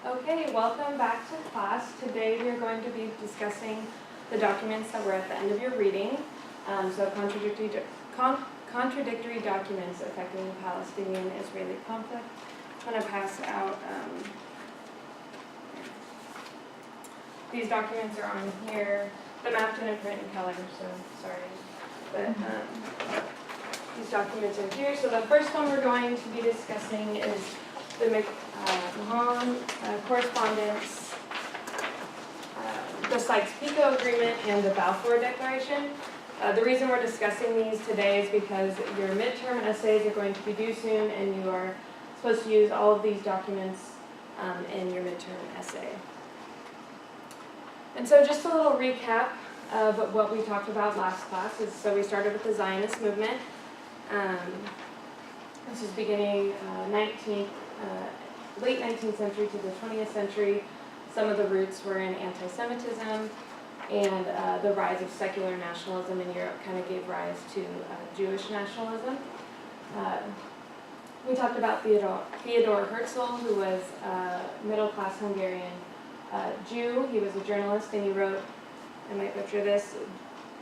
Okay, welcome back to class. Today we are going to be discussing the documents that were at the end of your reading. So contradictory documents affecting the Palestinian-Israeli conflict. I'm going to pass out, these documents are on here. The map didn't print in color, so sorry. But these documents are here. So the first one we're going to be discussing is the McMahon correspondence, the Sykes-Picot Agreement, and the Balfour Declaration. The reason we're discussing these today is because your midterm essays are going to be due soon, and you are supposed to use all of these documents in your midterm essay. And so just a little recap of what we talked about last class is, so we started with the Zionist movement. This is beginning late 19th century to the 20th century. Some of the roots were in anti-Semitism, and the rise of secular nationalism in Europe kind of gave rise to Jewish nationalism. We talked about Theodor Herzl, who was a middle-class Hungarian Jew. He was a journalist, and he wrote, I might butcher this,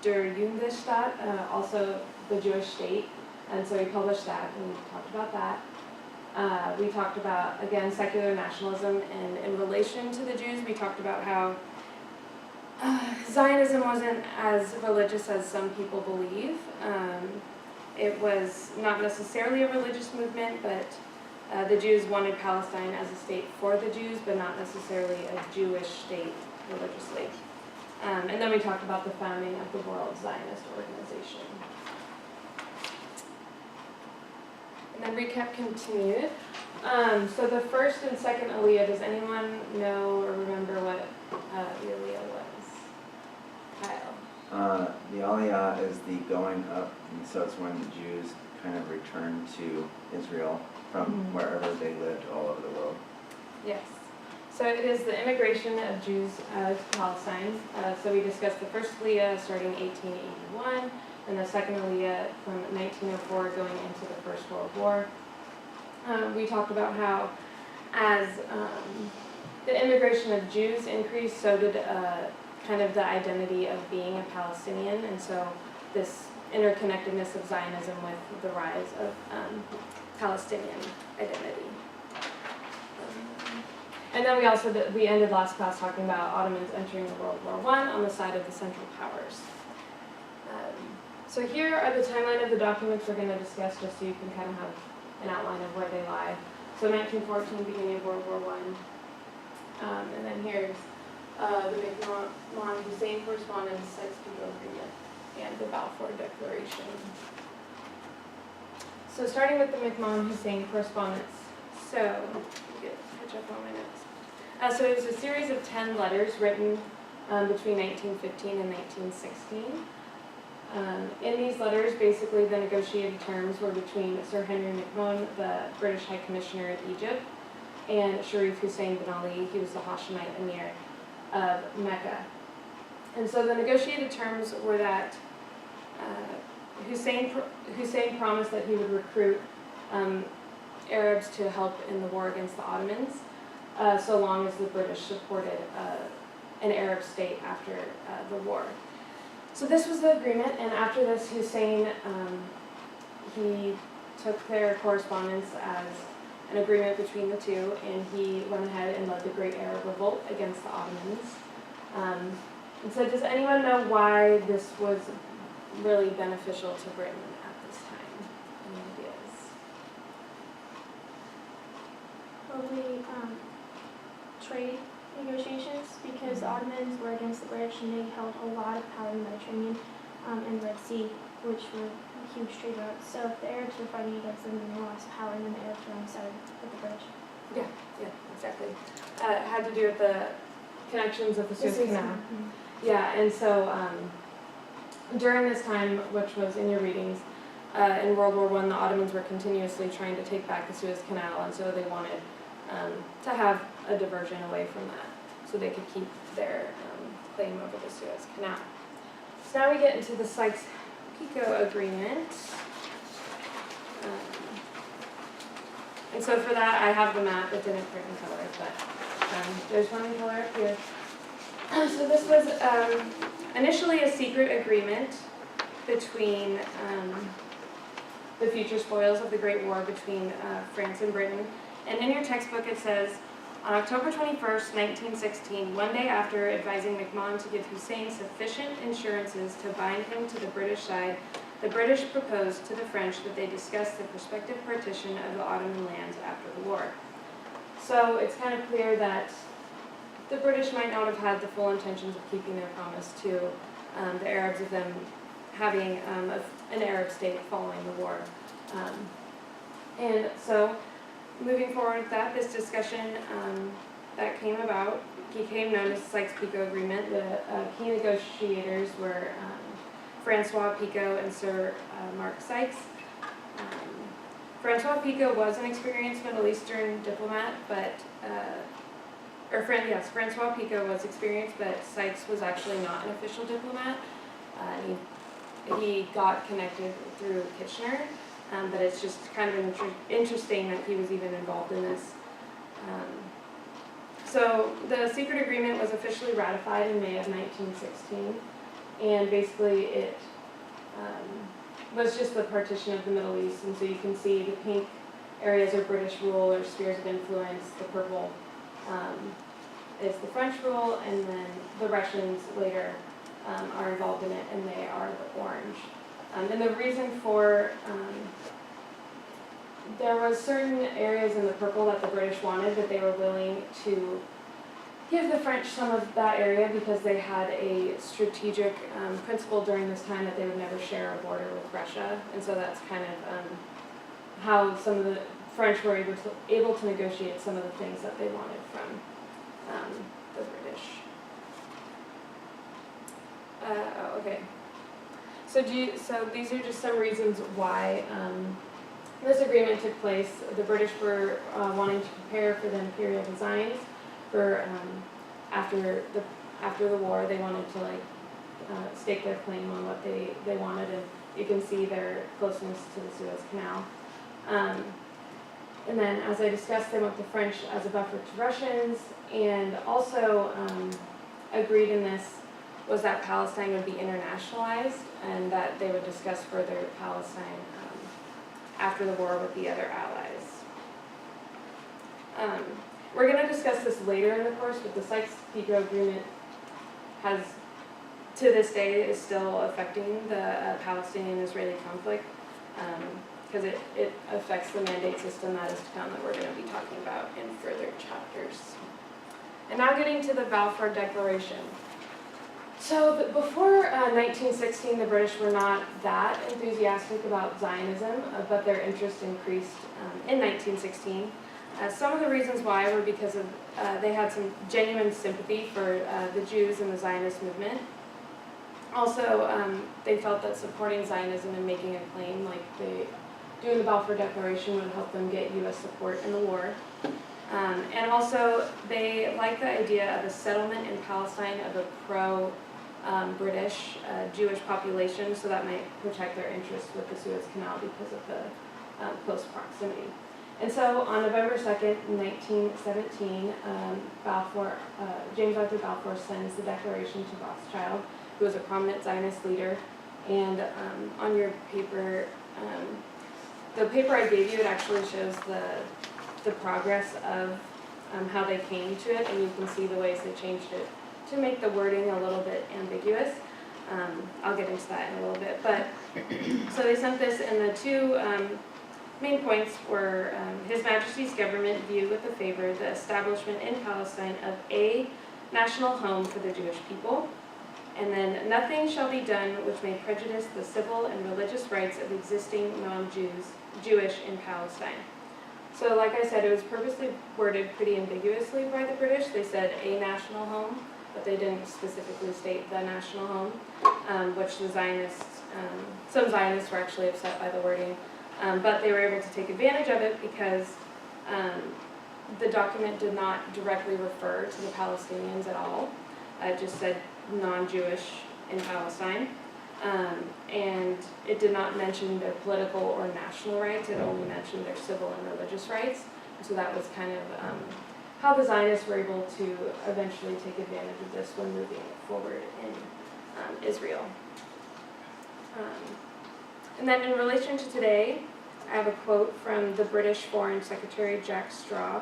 Der Jungestaat, also the Jewish state, and so he published that, and we talked about that. We talked about, again, secular nationalism, and in relation to the Jews, we talked about how Zionism wasn't as religious as some people believe. It was not necessarily a religious movement, but the Jews wanted Palestine as a state for the Jews, but not necessarily a Jewish state religiously. And then we talked about the founding of the World Zionist Organization. And then recap continued. So the first and second Aliyah, does anyone know or remember what the Aliyah was? Kyle? The Aliyah is the going up, and so it's when the Jews kind of return to Israel from wherever they lived all over the world. Yes. So it is the immigration of Jews to Palestine. So we discussed the first Aliyah starting 1881, and the second Aliyah from 1904 going into the First World War. We talked about how as the immigration of Jews increased, so did kind of the identity of being a Palestinian, and so this interconnectedness of Zionism with the rise of Palestinian identity. And then we ended last class talking about Ottomans entering World War I on the side of the Central Powers. So here are the timeline of the documents we're going to discuss, just so you can kind of have an outline of where they lie. So 1914, beginning of World War I. And then here's the McMahon-Hussein correspondence, Sykes-Picot Agreement, and the Balfour Declaration. So starting with the McMahon-Hussein correspondence. So, catch up on my notes. So it was a series of 10 letters written between 1915 and 1916. In these letters, basically the negotiated terms were between Sir Henry McMahon, the British High Commissioner of Egypt, and Sharif Hussein bin Ali. He was the Hashemite Emir of Mecca. And so the negotiated terms were that Hussein promised that he would recruit Arabs to help in the war against the Ottomans, so long as the British supported an Arab state after the war. So this was the agreement, and after this, Hussein, he took their correspondence as an agreement between the two, and he went ahead and led the Great Arab Revolt against the Ottomans. And so does anyone know why this was really beneficial to Britain at this time? Any ideas? Probably trade negotiations, because the Ottomans were against the British and they held a lot of power in the Mediterranean and the Red Sea, which were huge trade routes. So if the Arabs were fighting against them, then they lost power, and then the Arabs were on the side with the British. Yeah, exactly. It had to do with the connections of the Suez Canal. Yeah, and so during this time, which was in your readings, in World War I, the Ottomans were continuously trying to take back the Suez Canal, and so they wanted to have a diversion away from that, so they could keep their claim over the Suez Canal. So now we get into the Sykes-Picot Agreement. And so for that, I have the map. It didn't print in color, but There's one in color up here. So this was initially a secret agreement between the future spoils of the Great War between France and Britain. And in your textbook it says, on October 21st, 1916, one day after advising MacMahon to give Hussein sufficient assurances to bind him to the British side, the British proposed to the French that they discuss the prospective partition of the Ottoman lands after the war. So it's kind of clear that the British might not have had the full intentions of keeping their promise to the Arabs of them having an Arab state following the war. And so, moving forward with that, this discussion that came about became known as the Sykes-Picot Agreement. The key negotiators were Francois Picot and Sir Mark Sykes. Francois Picot was an experienced Middle Eastern diplomat, but Francois Picot was experienced, but Sykes was actually not an official diplomat. He got connected through Kitchener, but it's just kind of interesting that he was even involved in this. So the secret agreement was officially ratified in May of 1916, and basically it was just the partition of the Middle East. And so you can see the pink areas are British rule or spheres of influence, the purple is the French rule, and then the Russians later are involved in it, and they are the orange. And the reason for, there was certain areas in the purple that the British wanted, but they were willing to give the French some of that area because they had a strategic principle during this time that they would never share a border with Russia. And so that's kind of how some of the French were able to negotiate some of the things that they wanted from the British. Okay. So these are just some reasons why this agreement took place. The British were wanting to prepare for the imperial designs for after the war. They wanted to stake their claim on what they wanted, and you can see their closeness to the Suez Canal. And then, as I discussed, they want the French as a buffer to Russians, and also agreed in this was that Palestine would be internationalized and that they would discuss further Palestine after the war with the other allies. We're going to discuss this later in the course, but the Sykes-Picot Agreement has, to this day, is still affecting the Palestinian-Israeli conflict because it affects the mandate system that is to come that we're going to be talking about in further chapters. And now getting to the Balfour Declaration. So before 1916, the British were not that enthusiastic about Zionism, but their interest increased in 1916. Some of the reasons why were because of they had some genuine sympathy for the Jews and the Zionist movement. Also, they felt that supporting Zionism and making a claim like doing the Balfour Declaration would help them get U.S. support in the war. And also, they liked the idea of a settlement in Palestine of a pro-British Jewish population, so that might protect their interests with the Suez Canal because of the close proximity. And so, on November 2nd, 1917, James Arthur Balfour sends the declaration to Rothschild, who was a prominent Zionist leader. And on your paper, the paper I gave you, it actually shows the progress of how they came to it, and you can see the ways they changed it to make the wording a little bit ambiguous. I'll get into that in a little bit. But so they sent this, and the two main points were His Majesty's government view with favor the establishment in Palestine of a national home for the Jewish people, and then nothing shall be done which may prejudice the civil and religious rights of existing non-Jewish in Palestine. So like I said, it was purposely worded pretty ambiguously by the British. They said a national home, but they didn't specifically state the national home, which the Zionists, some Zionists were actually upset by the wording, but they were able to take advantage of it because the document did not directly refer to the Palestinians at all. It just said non-Jewish in Palestine. And it did not mention their political or national rights, it only mentioned their civil and religious rights. So that was kind of how the Zionists were able to eventually take advantage of this when moving forward in Israel. And then in relation to today, I have a quote from the British Foreign Secretary Jack Straw,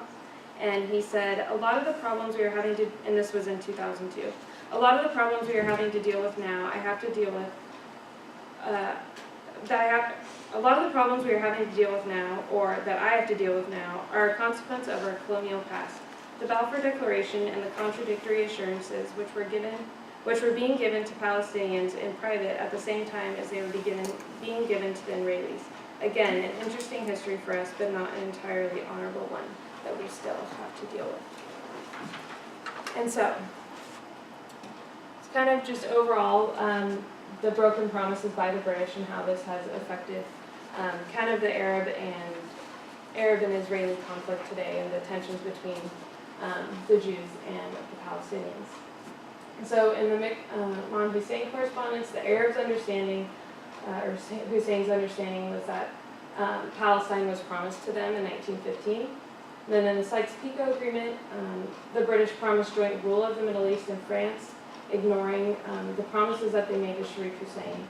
and he said, "A lot of the problems we are having to," and this was in 2002, "a lot of the problems we are having to deal with now, a lot of the problems we are having to deal with now, or that I have to deal with now, are a consequence of our colonial past. The Balfour Declaration and the contradictory assurances which were being given to Palestinians in private at the same time as they were being given to the Israelis. Again, an interesting history for us, but not an entirely honorable one that we still have to deal with." And so, it's kind of just overall the broken promises by the British and how this has affected kind of the Arab and Israeli conflict today and the tensions between the Jews and the Palestinians. So in the Imam Hussein correspondence, the Arabs' understanding, or Hussein's understanding, was that Palestine was promised to them in 1915. Then in the Sykes-Picot Agreement, the British promised joint rule of the Middle East and France, ignoring the promises that they made to Sharif Hussein.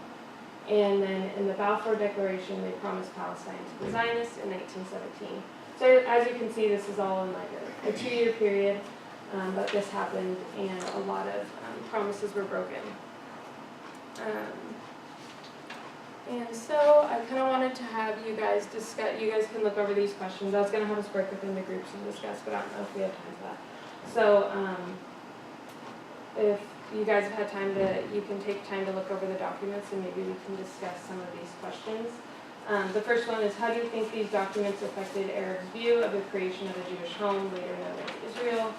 And then in the Balfour Declaration, they promised Palestine to the Zionists in 1917. So as you can see, this is all in like a 2-year period that this happened, and a lot of promises were broken. And so I kind of wanted to have you guys discuss, you guys can look over these questions. I was going to have us break within the groups and discuss, but I don't know if we have time for that. So if you guys have had time to, you can take time to look over the documents and maybe we can discuss some of these questions. The first one is, how do you think these documents affected Arabs' view of the creation of a Jewish home, later known as Israel?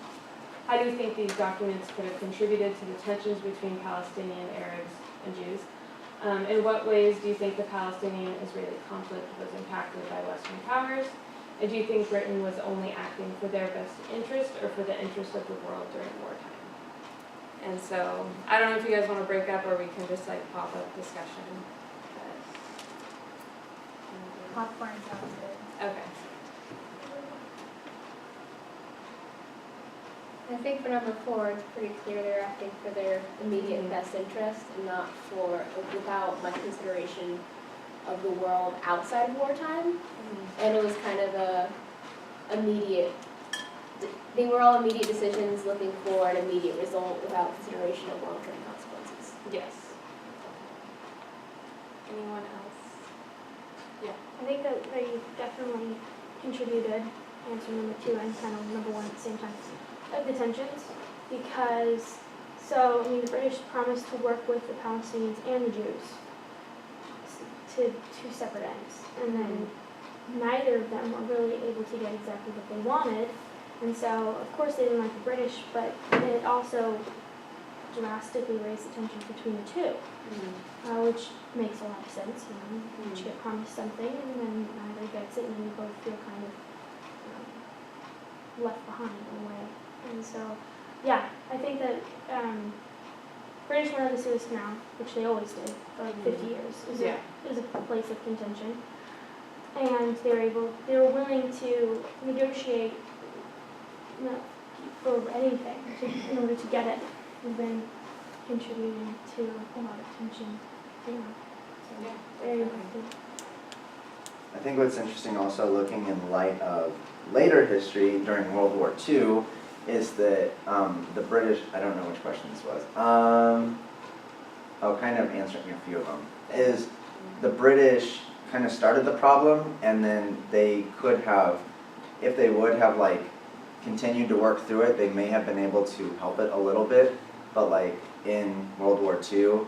How do you think these documents could have contributed to the tensions between Palestinian Arabs and Jews? In what ways do you think the Palestinian-Israeli conflict was impacted by Western powers? And do you think Britain was only acting for their best interest or for the interest of the world during wartime? And so, I don't know if you guys want to break up or we can just like pop up discussion. Popcorn sounds good. Okay. I think for number 4, it's pretty clear they're acting for their immediate best interest and not for, without much consideration of the world outside of wartime. And it was kind of they were all immediate decisions looking for an immediate result without consideration of long-term consequences. Yes. Anyone else? Yeah. I think that they definitely contributed, answer number 2 and kind of number 1 at the same time, of the tensions, because, so, I mean, the British promised to work with the Palestinians and the Jews to 2 separate ends, and then neither of them were really able to get exactly what they wanted, and so, of course, they didn't like the British, but it also drastically raised the tensions between the 2. Which makes a lot of sense, you know, you get promised something and then neither gets it and then you both feel kind of left behind in a way. And so, yeah, I think that British wanted the Suez Canal, which they always did for like 50 years. It was a place of contention. And they were willing to negotiate for anything in order to get it. And then contributing to a lot of tension. So, very important. I think what's interesting also, looking in light of later history during World War II, is that the British, I don't know which question this was, kind of answering a few of them, is the British kind of started the problem, and then they could have, if they would have like continued to work through it, they may have been able to help it a little bit, but like in World War II,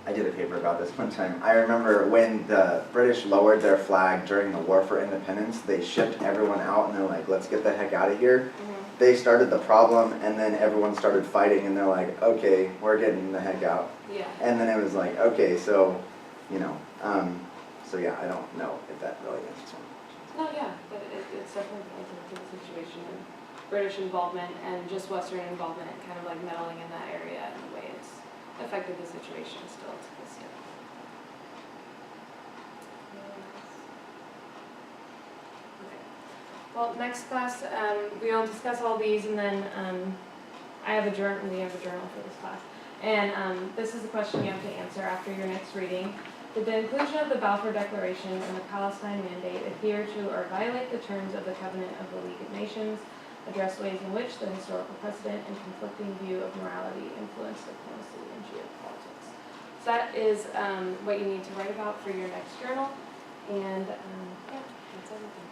I did a paper about this one time. I remember when the British lowered their flag during the War for Independence, they shipped everyone out and they're like, let's get the heck out of here. They started the problem and then everyone started fighting and they're like, okay, we're getting the heck out. Yeah. And then it was like, okay, so, you know, so yeah, I don't know if that really answers one. No, yeah, but it's definitely answered to the situation and British involvement and just Western involvement kind of like meddling in that area and the way it's affected the situation still to this day. Okay. Well, next class, we'll discuss all these and then, we have a journal for this class. And, this is the question you have to answer after your next reading. Did the inclusion of the Balfour Declaration and the Palestine Mandate adhere to or violate the terms of the Covenant of the League of Nations, address ways in which the historical precedent and conflicting view of morality influenced diplomacy and geopolitics? So that is, what you need to write about for your next journal. And, yeah, that's everything.